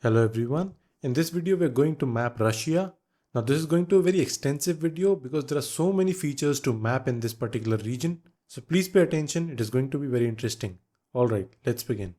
Hello everyone. In this video we are going to map Russia. Now this is going to be a very extensive video because there are so many features to map in this particular region. So please pay attention, it is going to be very interesting. Alright, let's begin.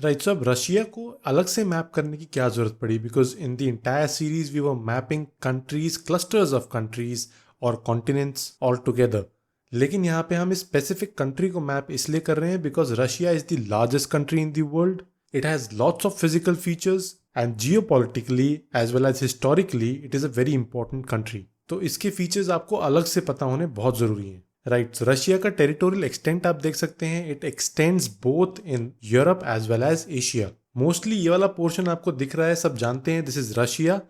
Right, so अब Russia को अलग से map करने की क्या जरूरत पड़ी because in the entire series we were mapping countries, clusters of countries और कॉन्टिनेंट्स ऑल टुगेदर. लेकिन यहाँ पे हम स्पेसिफिक कंट्री को मैप इसलिए कर रहे हैं because Russia is the largest country in the world. It has lots of physical features and geopolitically as well as historically it is a very important country. तो इसके फीचर्स आपको अलग से पता होने बहुत जरूरी हैं. राइट, so रशिया का टेरिटोरियल एक्सटेंट आप देख सकते हैं. It extends both in Europe as well as Asia. Mostly ये वाला पोर्शन आपको दिख रहा है, सब जानते हैं दिस इज रशिया.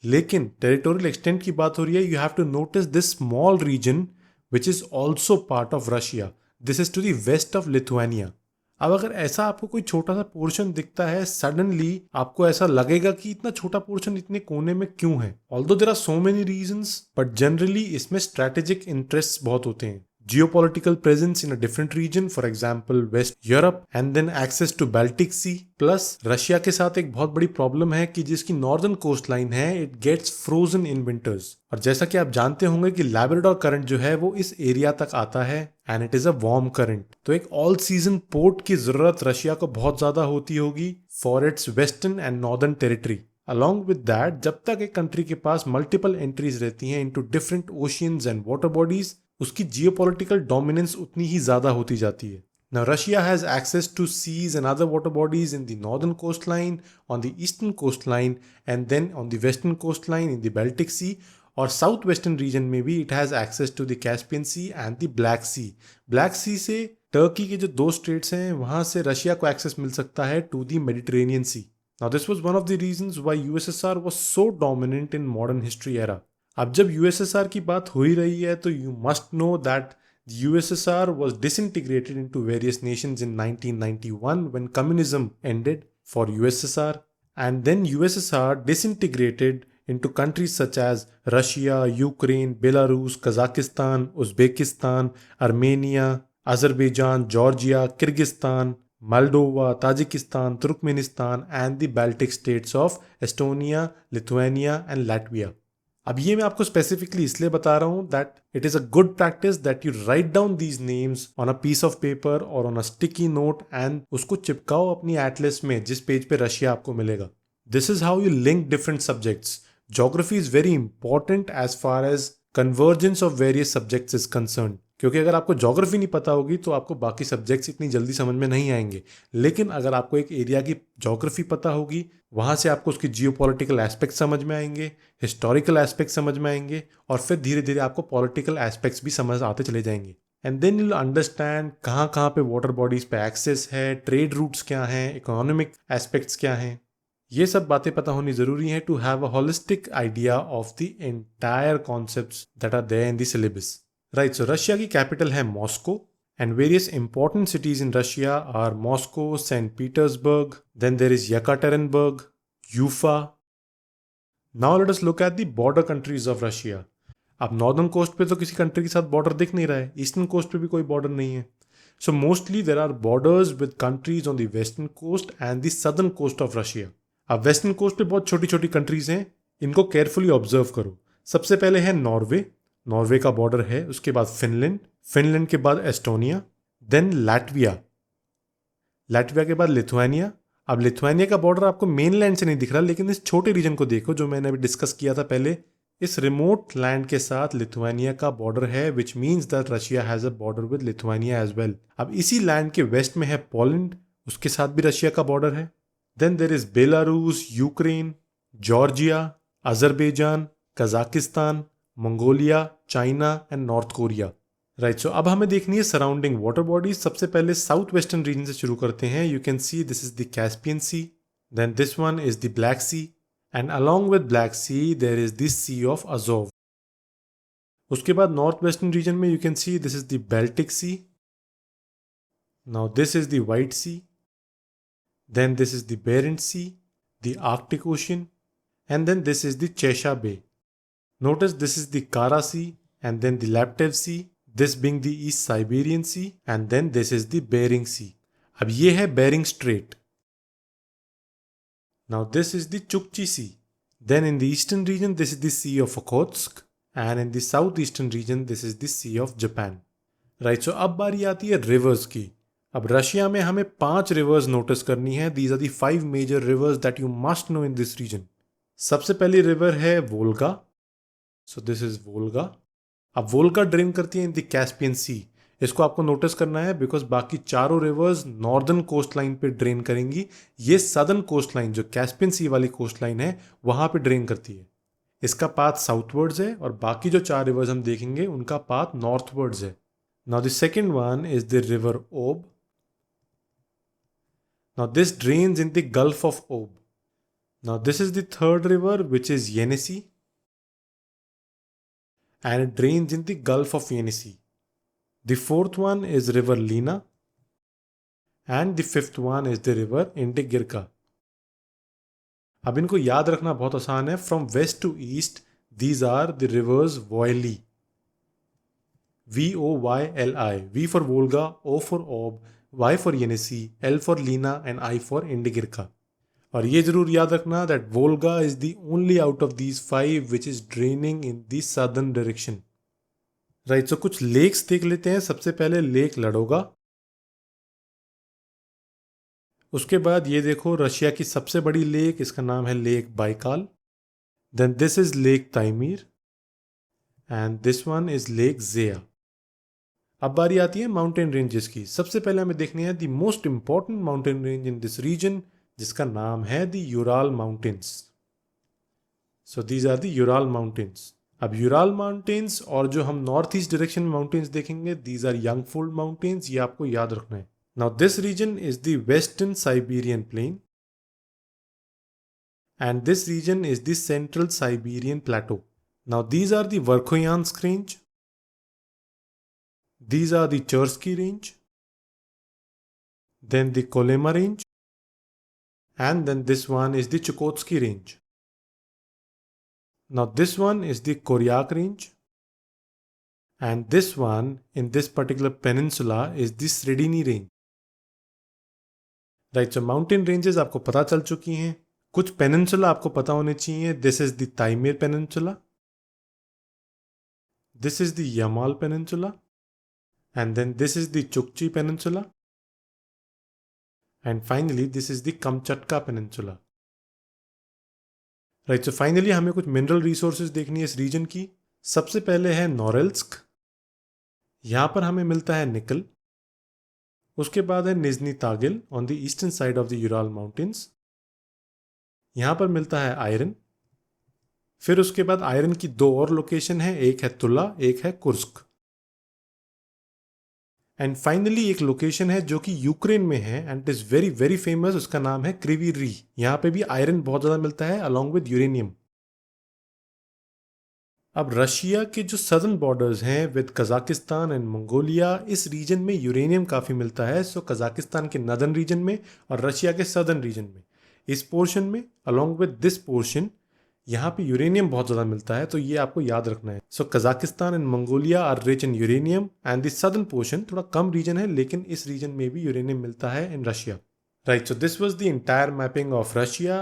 लेकिन टेरिटोरियल एक्सटेंट की बात हो रही है, you have to notice this small region which is also part of Russia. This is to the west of Lithuania. अब अगर ऐसा आपको कोई छोटा सा पोर्शन दिखता है, सडनली आपको ऐसा लगेगा कि इतना छोटा पोर्शन इतने कोने में क्यों है. Although there are so many reasons, but generally इसमें स्ट्रेटेजिक इंटरेस्ट बहुत होते हैं. Geopolitical presence in a different region, for example West Europe, and then access to Baltic Sea. Plus Russia के साथ एक बहुत बड़ी प्रॉब्लम है कि जिसकी नॉर्दर्न कोस्ट लाइन है, it gets frozen in winters. और जैसा कि आप जानते होंगे कि लैब्राडोर करंट जो है वो इस एरिया तक आता है and it is a warm current. तो एक ऑल सीजन पोर्ट की जरूरत रशिया को बहुत ज्यादा होती होगी for its western and northern territory. Along with that, जब तक एक कंट्री के पास मल्टीपल एंट्रीज रहती हैं into different oceans and water bodies, उसकी जियोपॉलिटिकल डोमिनेंस उतनी ही ज्यादा होती जाती है. Now Russia has access to seas and other water bodies in the northern coastline, on the eastern coastline, and then on the western coastline in the Baltic Sea. और southwestern region में भी it has access to the Caspian Sea and the Black Sea. Black Sea से Turkey के जो दो states हैं वहां से रशिया को एक्सेस मिल सकता है to the Mediterranean Sea. Now this was one of the reasons why USSR was so dominant in modern history era. अब जब यूएसएसआर की बात हो ही रही है तो you must know that USSR was disintegrated into various nations in 1991 when communism ended for USSR, and then USSR disintegrated into countries such as Russia, Ukraine, Belarus, Kazakhstan, Uzbekistan, Armenia, Azerbaijan, Georgia, Kyrgyzstan, Moldova, Tajikistan, Turkmenistan, and the Baltic states of Estonia, Lithuania, and Latvia. अब ये मैं आपको specifically इसलिए बता रहा हूं that it is a good practice that you write down these names on a piece of paper और on a sticky note and उसको चिपकाओ अपनी एटलस में जिस पेज पे रशिया आपको मिलेगा. This is how you link different subjects. Geography is very important as far as convergence of various subjects is concern, क्योंकि अगर आपको ज्योग्राफी नहीं पता होगी तो आपको बाकी सब्जेक्ट्स इतनी जल्दी समझ में नहीं आएंगे. लेकिन अगर आपको एक एरिया की ज्योग्राफी पता होगी, वहां से आपको उसकी जियोपॉलिटिकल एस्पेक्ट समझ में आएंगे, हिस्टोरिकल एस्पेक्ट समझ में आएंगे, और फिर धीरे धीरे आपको पॉलिटिकल एस्पेक्ट्स भी समझ आते चले जाएंगे. And then you will understand कहाँ कहाँ पे वाटर बॉडीज पे एक्सेस है, ट्रेड रूट्स क्या हैं, इकोनॉमिक एस्पेक्ट्स क्या हैं. ये सब बातें पता होनी जरूरी है to have a holistic idea of the entire concepts that are there in the syllabus. Right, so Russia की कैपिटल है Moscow. And various important cities in Russia are Moscow, St. Petersburg, then there is Yekaterinburg, Ufa. Now let us look at the border countries of Russia. अब northern coast पे तो किसी country के साथ border दिख नहीं रहा है, ईस्टर्न कोस्ट पे भी कोई बॉर्डर नहीं है. So mostly there are borders with countries on the western coast and the southern coast of Russia. अब वेस्टर्न कोस्ट पे बहुत छोटी छोटी कंट्रीज हैं, इनको केयरफुली ऑब्जर्व करो. सबसे पहले है नॉर्वे. नॉर्वे का बॉर्डर है. उसके बाद फिनलैंड, फिनलैंड के बाद एस्टोनिया, देन लैटविया, लैटविया के बाद लिथुआनिया. अब लिथुआनिया का बॉर्डर आपको मेनलैंड से नहीं दिख रहा, लेकिन इस छोटे रीजन को देखो जो मैंने अभी डिस्कस किया था पहले. इस रिमोट लैंड के साथ लिथुआनिया का बॉर्डर है, which means that Russia has a border with Lithuania as well. अब इसी लैंड के वेस्ट में है पोलैंड, उसके साथ भी रशिया का बॉर्डर है. Then there is Belarus, Ukraine, Georgia, Azerbaijan, Kazakhstan, Mongolia, China and North Korea. Right, so अब हमें देखनी है सराउंडिंग वाटर बॉडीज. सबसे पहले साउथ वेस्टर्न रीजन से शुरू करते हैं. You can see this is the Caspian Sea, then this one is the Black Sea, and along with Black Sea there is this Sea of Azov. उसके बाद north western region में you can see this is the Baltic Sea, now this is the White Sea, then this is the Barents Sea, the Arctic Ocean, and then this is the Chesha Bay. Notice this is the Kara Sea and then the Laptev Sea. this being the East Siberian Sea, and then this is the Bering Sea. अब ये है Bering Strait. Now this is the Chukchi Sea. Then in the eastern region this is the Sea of Okhotsk, and in the southeastern region this is the Sea of Japan. Right, so अब बारी आती है reverse की. अब Russia में हमें 5 reverse notice करनी है. These are the 5 major rivers that you must know in this region. सबसे पहली रिवर है Volga. So this is Volga. अब वोल्गा ड्रेन करती है इन द कैस्पियन सी. इसको आपको नोटिस करना है बिकॉज बाकी चारों रिवर्स नॉर्दर्न कोस्ट लाइन पे ड्रेन करेंगी. ये सदर्न कोस्ट लाइन जो कैस्पियन सी वाली कोस्ट लाइन है वहां पे ड्रेन करती है. इसका पाथ साउथवर्ड्स है और बाकी जो 4 रिवर्स हम देखेंगे उनका पाथ नॉर्थवर्ड्स है. Now the second one is the river Ob. Now this drains in the Gulf of Ob. Now this is the third river which is Yenisei, and it drains in the Gulf of Yenisei. The fourth one is river Lena, and the fifth one is the river Indigirka. अब इनको याद रखना बहुत आसान है. From west to east, these are the rivers Voyli. Voyli. V for Volga, O for Ob, Y for Yenisei, L for Lena, and I for Indigirka. और ये जरूर याद रखना that Volga is the only out of these 5 which is draining in the southern direction. Right, so कुछ lakes देख लेते हैं. सबसे पहले लेक लडोगा. उसके बाद ये देखो रशिया की सबसे बड़ी लेक, इसका नाम है Lake Baikal. Then this is Lake Taymyr and this one is Lake Zeya. अब बारी आती है माउंटेन रेंजेस की. सबसे पहले हमें देखनी है the most important mountain range in this region, जिसका नाम है the Ural Mountains. So these are the Ural Mountains. अब यूराल माउंटेन्स और जो हम नॉर्थ ईस्ट डायरेक्शन में माउंटेन्स देखेंगे दीज आर यंगफोल्ड माउंटेन्स. ये आपको याद रखना है. Now this region is the western Siberian plain and this region is the central Siberian plateau. Now these are the Verkhoyansk range, these are the चर्स्की range, then the Kolyma range, and then this one is the Chukotsky range. Now this one is the Koryak range, and this one in this particular peninsula is the Sredini range. Right, so mountain ranges आपको पता चल चुकी हैं. कुछ peninsula आपको पता होने चाहिए. This is the Taimyr peninsula, this is the Yamal peninsula, and then this is the Chukchi peninsula, and finally this is the Kamchatka peninsula. Right, so finally हमें कुछ मिनरल रिसोर्सेज देखनी है इस रीजन की. सबसे पहले है नोरेल्स्क. यहां पर हमें मिलता है निकल. उसके बाद है Nizhny Tagil on the eastern side of the Ural Mountains. यहां पर मिलता है आयरन. फिर उसके बाद आयरन की 2 और लोकेशन है, एक है तुला, एक है कुर्स्क. एंड फाइनली एक लोकेशन है जो कि यूक्रेन में है and it is very very famous. उसका नाम है क्रिवी री. यहां पे भी आयरन बहुत ज्यादा मिलता है अलॉन्ग विद यूरेनियम. अब रशिया के जो सदर्न बॉर्डर्स हैं विद कजाकिस्तान एंड मंगोलिया, इस रीजन में यूरेनियम काफी मिलता है. सो कजाकिस्तान के नदर्न रीजन में और रशिया के सदर्न रीजन में, इस पोर्शन में अलॉन्ग विद दिस पोर्शन यहाँ पे यूरेनियम बहुत ज़्यादा मिलता है. तो ये आपको याद रखना है. So Kazakhstan and Mongolia are rich in uranium and the southern portion थोड़ा कम रीजन है, लेकिन इस रीजन में भी यूरेनियम मिलता है in Russia. Right, so this was the entire mapping of Russia.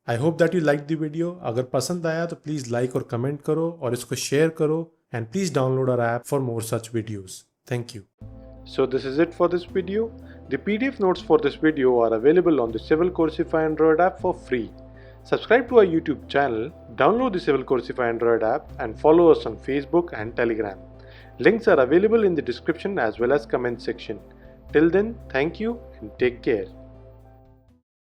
I hope that you like the video. अगर पसंद आया तो प्लीज़ लाइक और कमेंट करो और इसको शेयर करो and please download our app for more such videos. Thank you. So this is it for this video. The PDF notes for this video are available on the Civil Coursify Android app for free. Subscribe to our YouTube channel, download the Civil Coursify Android app and follow us on Facebook and Telegram. Links are available in the description as well as comment section. Till then, thank you and take care.